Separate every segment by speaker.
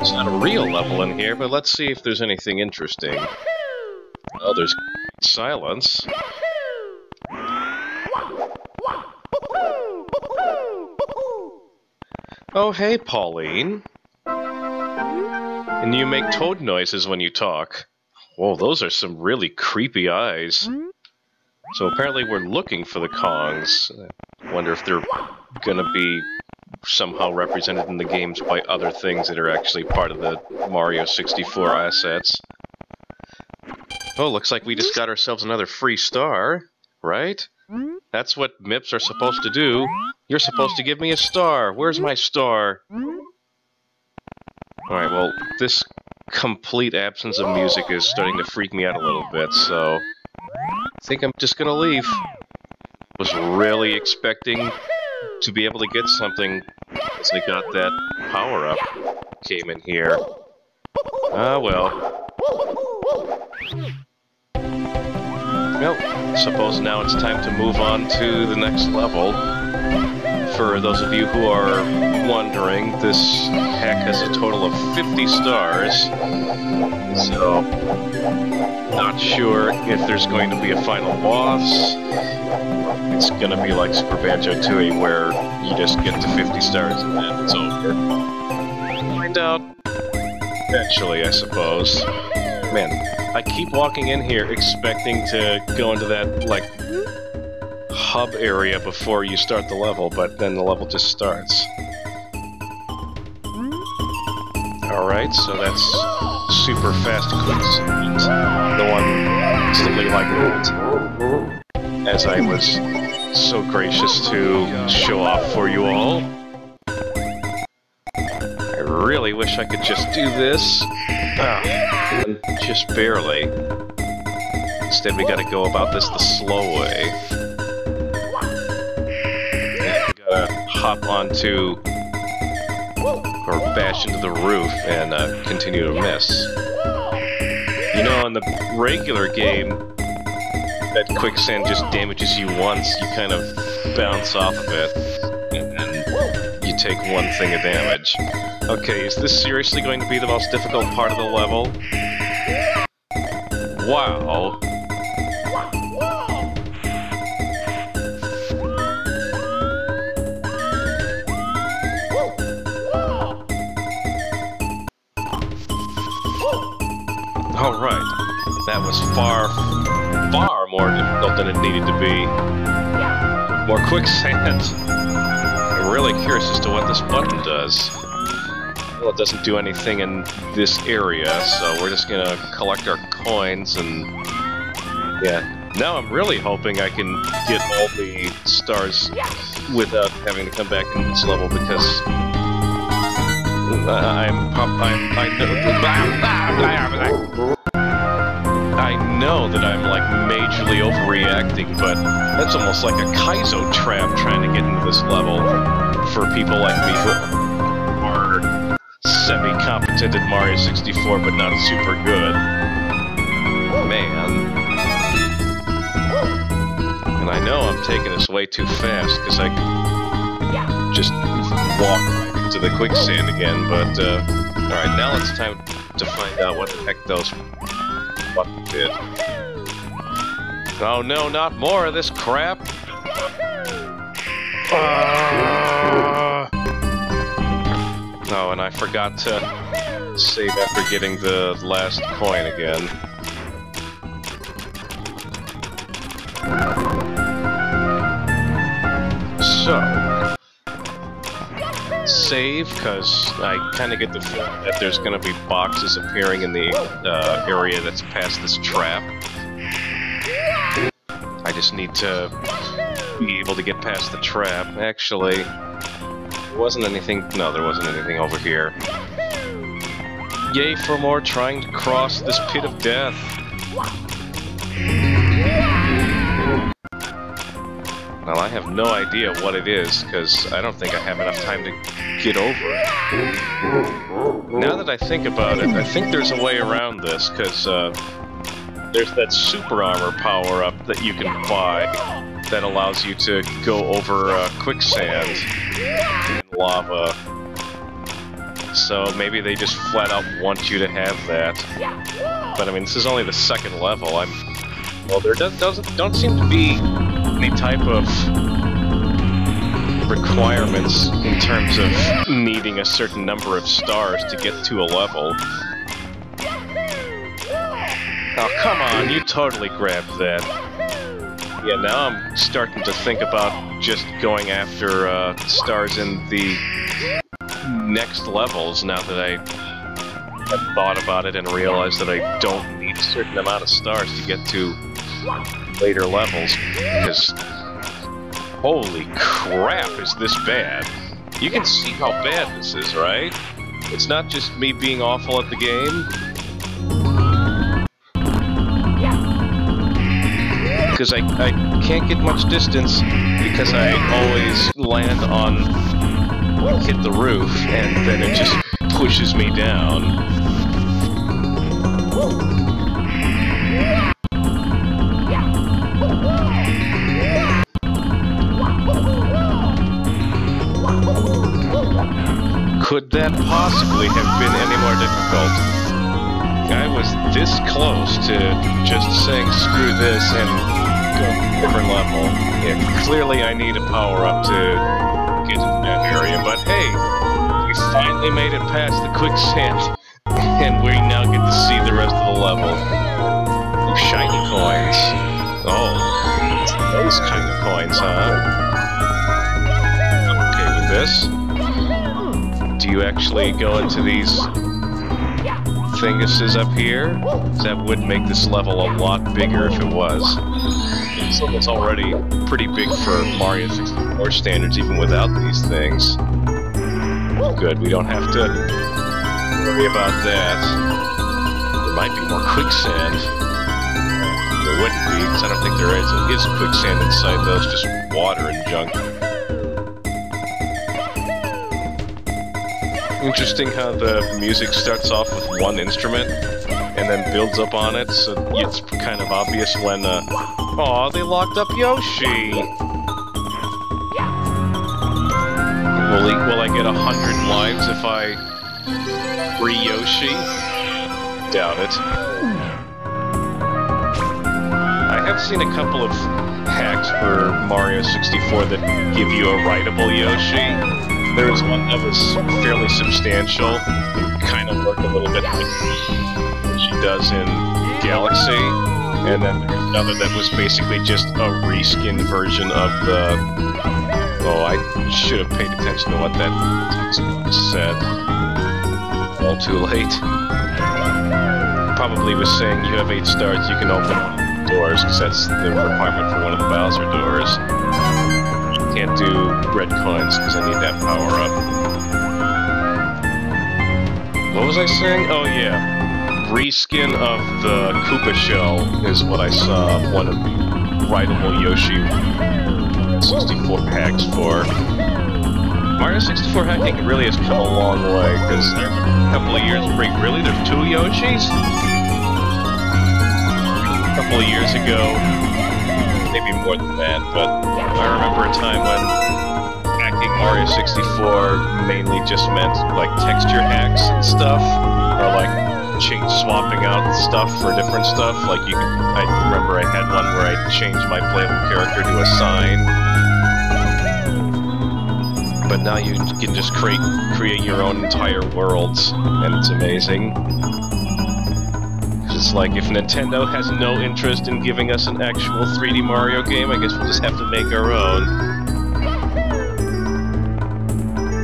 Speaker 1: It's not a real level in here, but let's see if there's anything interesting. Oh, there's silence. Oh, hey, Pauline. And you make toad noises when you talk. Whoa, those are some really creepy eyes. So apparently we're looking for the Kongs. I wonder if they're gonna be somehow represented in the games by other things that are actually part of the Mario 64 assets. Oh, looks like we just got ourselves another free star, right? That's what MIPs are supposed to do. You're supposed to give me a star. Where's my star? Alright, well, this complete absence of music is starting to freak me out a little bit, so I think I'm just gonna leave. Was really expecting to be able to get something as I got that power-up. Came in here. Ah, well. Well, suppose now it's time to move on to the next level. For those of you who are wondering, this hack has a total of 50 stars. So, not sure if there's going to be a final boss. It's gonna be like Super Banjo-Tooie, where you just get to 50 stars and then it's over. Find out eventually, I suppose. Man, I keep walking in here expecting to go into that, like, hub area before you start the level, but then the level just starts. Alright, so that's super fast quicksand. The one instantly like that. As I was so gracious to show off for you all. I really wish I could just do this. Just barely. Instead we gotta go about this the slow way. And we gotta hop onto or bash into the roof and continue to miss. You know, in the regular game, that quicksand just damages you once, you kind of bounce off of it, and then you take one thing of damage. Okay, is this seriously going to be the most difficult part of the level? Wow. Alright, that was far more difficult than it needed to be. More quicksand. I'm really curious as to what this button does. Well, it doesn't do anything in this area, so we're just gonna collect our coins and... yeah. Now I'm really hoping I can get all the stars without having to come back into this level, because... I know that I'm, like, majorly overreacting, but that's almost like a Kaizo trap trying to get into this level for people like me who are semi-competent at Mario 64 but not super good. Man. And I know I'm taking this way too fast, because I can just walk right into the quicksand again, but, alright, now it's time to find out what the heck those buttons did. Oh no, not more of this crap! Oh, and I forgot to save after getting the last coin again. So, save, because I kind of get the feeling that there's going to be boxes appearing in the area that's past this trap. I just need to be able to get past the trap. Actually, there wasn't anything... no, there wasn't anything over here. Yay for more trying to cross this pit of death. Well, I have no idea what it is, because I don't think I have enough time to get over it. Now that I think about it, I think there's a way around this, because there's that super armor power-up that you can buy that allows you to go over quicksand and lava. So maybe they just flat out want you to have that. But I mean, this is only the second level. Well, there don't seem to be any type of requirements in terms of needing a certain number of stars to get to a level. Oh, come on, you totally grabbed that. Yeah, now I'm starting to think about just going after stars in the next levels now that I have thought about it and realized that I don't need a certain amount of stars to get to later levels, because holy crap, is this bad. You can see how bad this is, right? It's not just me being awful at the game. Because I can't get much distance because I always land on, hit the roof, and then it just pushes me down. Could that possibly have been any more difficult? I was this close to just saying screw this and go to a different level. Yeah, clearly I need a power-up to get into that area, but hey, we finally made it past the quicksand, and we now get to see the rest of the level. Ooh, shiny coins. Oh, those kind of coins, huh? I'm okay with this. Do you actually go into these thinguses up here? That would make this level a lot bigger if it was. This level's already pretty big for Mario 64 standards, even without these things. Good, we don't have to worry about that. There might be more quicksand. There wouldn't be, because I don't think there is quicksand inside those, just water and junk. Interesting how the music starts off with one instrument and then builds up on it, so it's kind of obvious when, aw, they locked up Yoshi! Will I get 100 lives if I free Yoshi? Doubt it. I have seen a couple of hacks for Mario 64 that give you a writable Yoshi. There was one that was fairly substantial, and kind of worked a little bit like what she does in Galaxy, and then there was another that was basically just a reskinned version of the... Oh, I should have paid attention to what that text box said. All too late. Probably was saying you have 8 stars, you can open doors, because that's the requirement for one of the Bowser doors. Can't do red coins because I need that power up. What was I saying? Oh yeah, reskin of the Koopa shell is what I saw one of the writable Yoshi 64 hacks for. Mario 64 hacking really has come a long way, because there were a couple of years, really? There's 2 Yoshis? A couple of years ago, maybe more than that, but I remember a time when hacking Mario 64 mainly just meant like texture hacks and stuff, or like swapping out stuff for different stuff. Like I remember I had one where I changed my playable character to a sign. But now you can just create your own entire worlds, and it's amazing. It's like, if Nintendo has no interest in giving us an actual 3D Mario game, I guess we'll just have to make our own.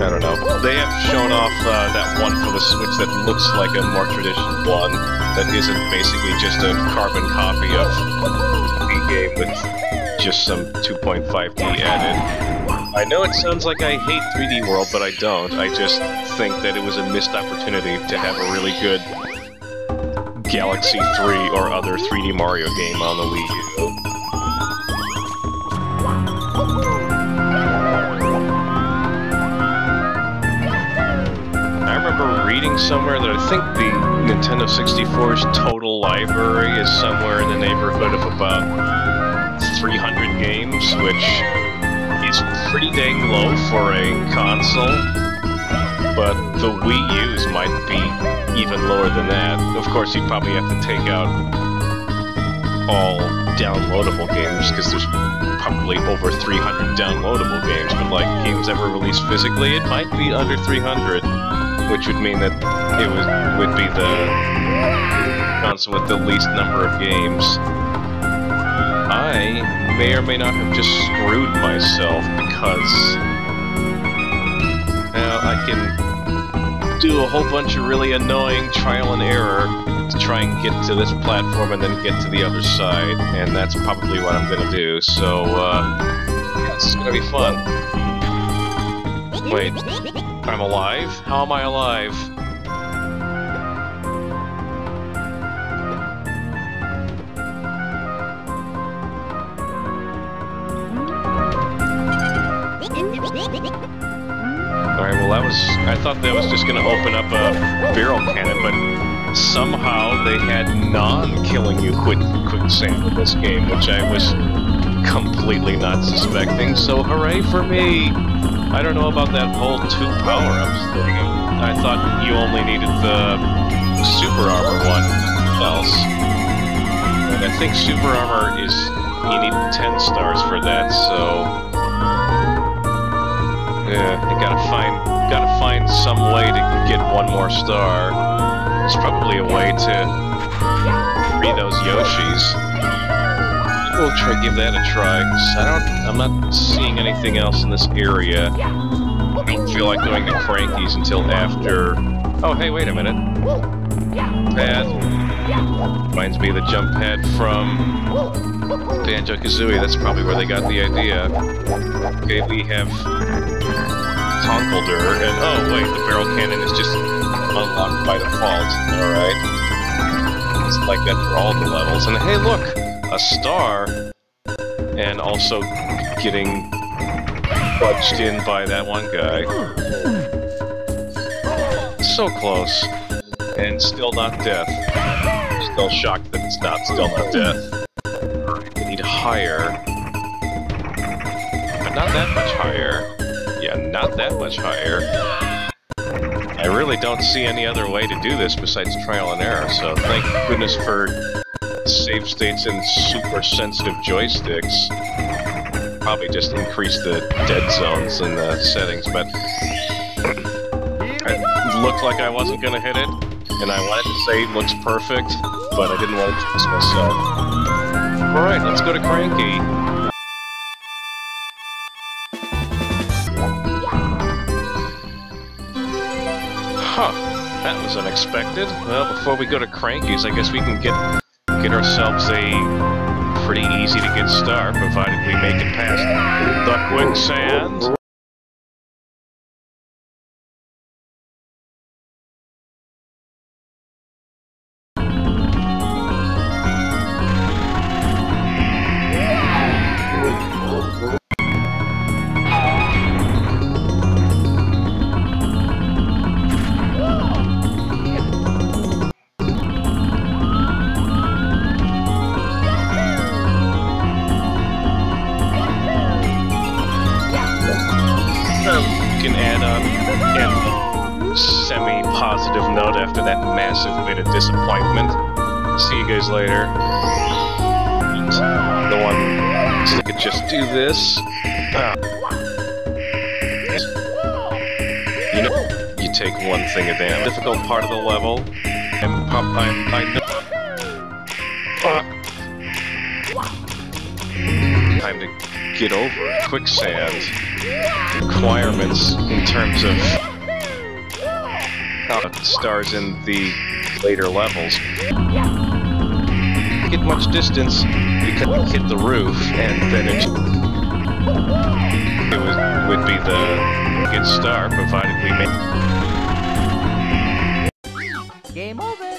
Speaker 1: I don't know. They have shown off that one for the Switch that looks like a more traditional one, that isn't basically just a carbon copy of the game with just some 2.5D added. I know it sounds like I hate 3D World, but I don't. I just think that it was a missed opportunity to have a really good Galaxy 3 or other 3D Mario game on the Wii U. I remember reading somewhere that I think the Nintendo 64's total library is somewhere in the neighborhood of about 300 games, which is pretty dang low for a console. but the Wii U's might be even lower than that. Of course, you probably have to take out all downloadable games, because there's probably over 300 downloadable games, but like games ever released physically, it might be under 300, which would mean that it would be the console with the least number of games. I may or may not have just screwed myself, because I can do a whole bunch of really annoying trial and error to try and get to this platform and then get to the other side, and that's probably what I'm gonna do, so, yeah, this is gonna be fun. Wait, I'm alive? How am I alive? Alright, well I thought that was just gonna open up a barrel cannon, but somehow they had non-killing you quicksand in this game, which I was completely not suspecting, so hooray for me! I don't know about that whole 2 power-ups thing. I thought you only needed the super armor one, else. And I think super armor is, you need 10 stars for that, so... yeah, I gotta find some way to get one more star. There's probably a way to free those Yoshis. We'll give that a try. I'm not seeing anything else in this area. I don't feel like going to Cranky's until after... oh, hey, wait a minute. Pad. Reminds me of the jump pad from Banjo-Kazooie. That's probably where they got the idea. Okay, we have Tonkelder, and oh wait, the barrel cannon is just unlocked by default. Alright. It's like that for all the levels. And hey, look! A star! And also getting budged in by that one guy. So close. And still not death. Still shocked that it's still not death. We need higher. But not that much higher. Yeah, not that much higher. I really don't see any other way to do this besides trial and error, so thank goodness for save states and super sensitive joysticks. Probably just increase the dead zones in the settings, but it looked like I wasn't gonna hit it, and I wanted to say it looks perfect, but I didn't want to jinx myself. Alright, let's go to Cranky. Huh, that was unexpected. Well, before we go to Cranky's, I guess we can get ourselves a pretty easy to get star, provided we make it past the quicksand. Can add on a semi-positive note after that massive bit of disappointment. See you guys later. The one so I could just do this. You know, you take one thing a damn difficult part of the level, and I know. Time to get over quicksand requirements in terms of stars in the later levels. Get much distance, you can hit the roof, and then it would be the good star, provided we make.
Speaker 2: Game over.